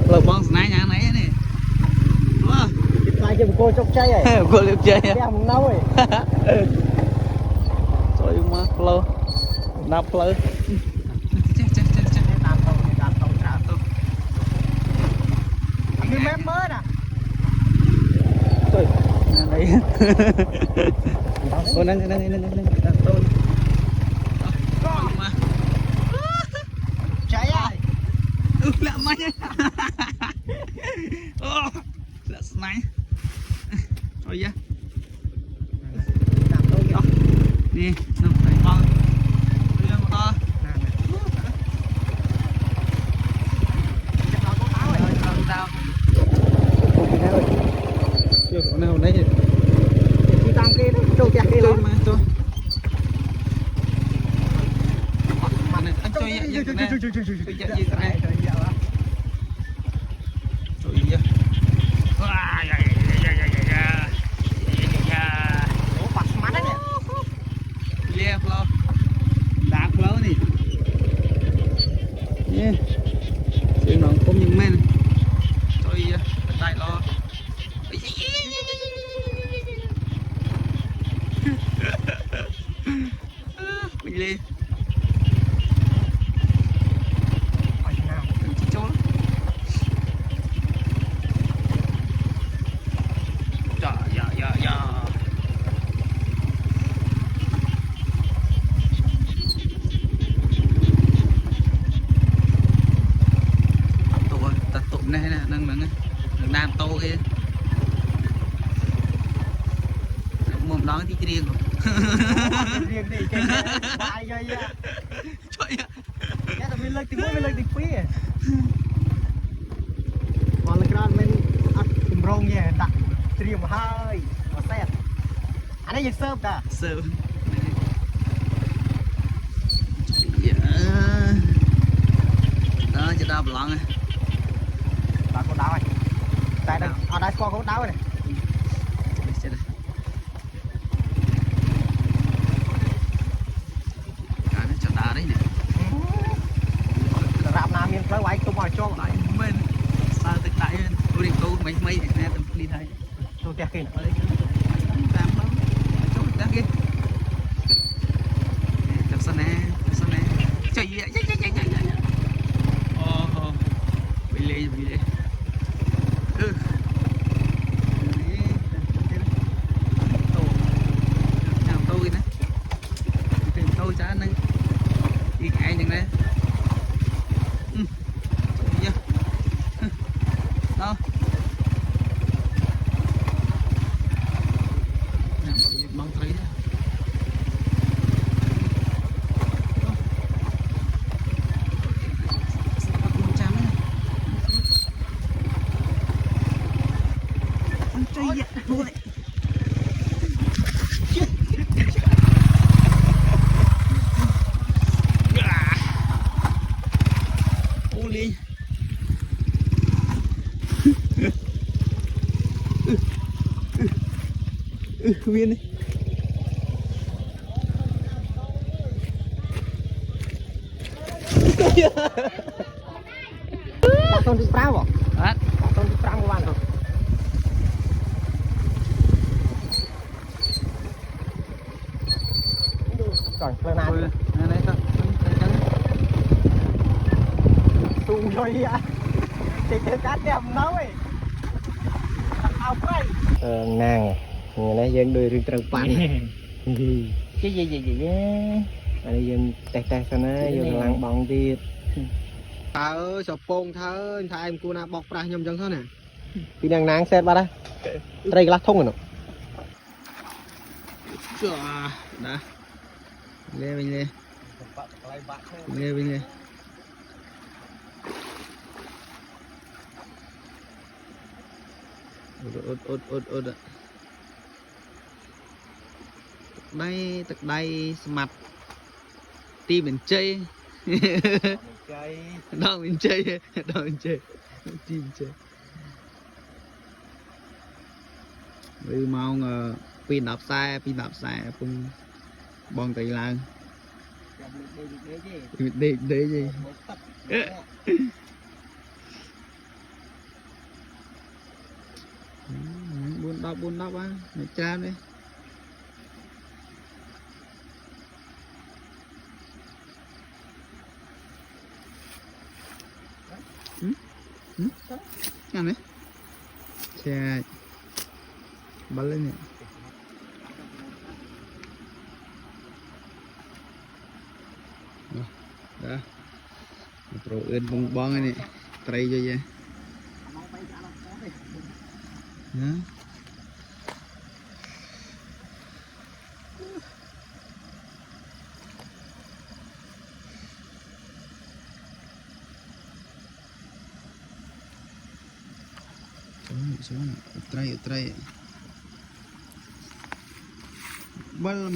Lợp băng này nhà này nè. Lại cho cô chọc chay ấy. Cô liệp chơi. Em nấu ấy. Trời mà lâu. Nạp lâu. Chết. Đạp tàu trả tàu. Như mép mới nè. Trời. Đấy. Cô nâng đạp tàu. Mà. Cháy à. Lạ máy. Lạ này. Rồi ya. Nè, nó phải băng. Bây giờ to. Tao. Chưa có nào đấy. Đi tăng kia đấy, trâu chặt kia mà cho. Anh chơi vậy cái này. Chơi vậy cái này. Trời ơi. Ủa, bật mắt đấy nè. Yeah, flow. Đá flow nè. Yeah. Chuyện nó cũng như men. Trời ơi, tay lo. Mình lên. Này nè, nâng nam tô kia. Mồm đó thì riêng rồi. Riêng đi, cái bài rồi vậy. Trời ạ. Cái là mình lên tiếng mới lên tiếng phí à. Còn là cái đó mình ăn cùng rong nha, đặt riêng hơi, mà xét. Anh ấy dịch sớm ta. Sớm. Dạ. Đó, cho đau lon này. Bà con đau này. Tại đây, ở đây con đau này. Chết đây. Cả nó cho đá đấy nè. Rạp nào miền khơi quay tôi mỏi cho lại bên sao tự đại hơn tôi định câu mấy nè tầm đi thay tôi kẹt kìa ở đây làm lắm chỗ ta kia tập sao nè trời ơi bị lệ tôi nè tìm tôi cho anh đi ngay như này đó băng thấy anh chơi vậy thôi Uli viên đi con đi prao hả con đi prao của bạn không rồi lần nào này thôi tung rồi à thì cái cá đẹp nấu ấy ao quay nàng người này dân đuôi rừng trâu pan cái gì anh ấy dân tẹt sao nó dân lăng bóng đi thà ơi sập pong thà ơi thà em cô na bọc ra nhom chân thôi nè thì nàng nàng xe ba đây đây là thông rồi nè chưa đã lên bên lên ột đây mặt tim mình chơi chơi đâu mình chơi đâu mình chơi chim chơi vì mau ngờ pin đạp xe cũng bon tay lan để gì buôn đắp á mày cha đi ăn đấy cha bắn lên nè đó pro ơn bong bong này tray cho vậy hả xuống tray bal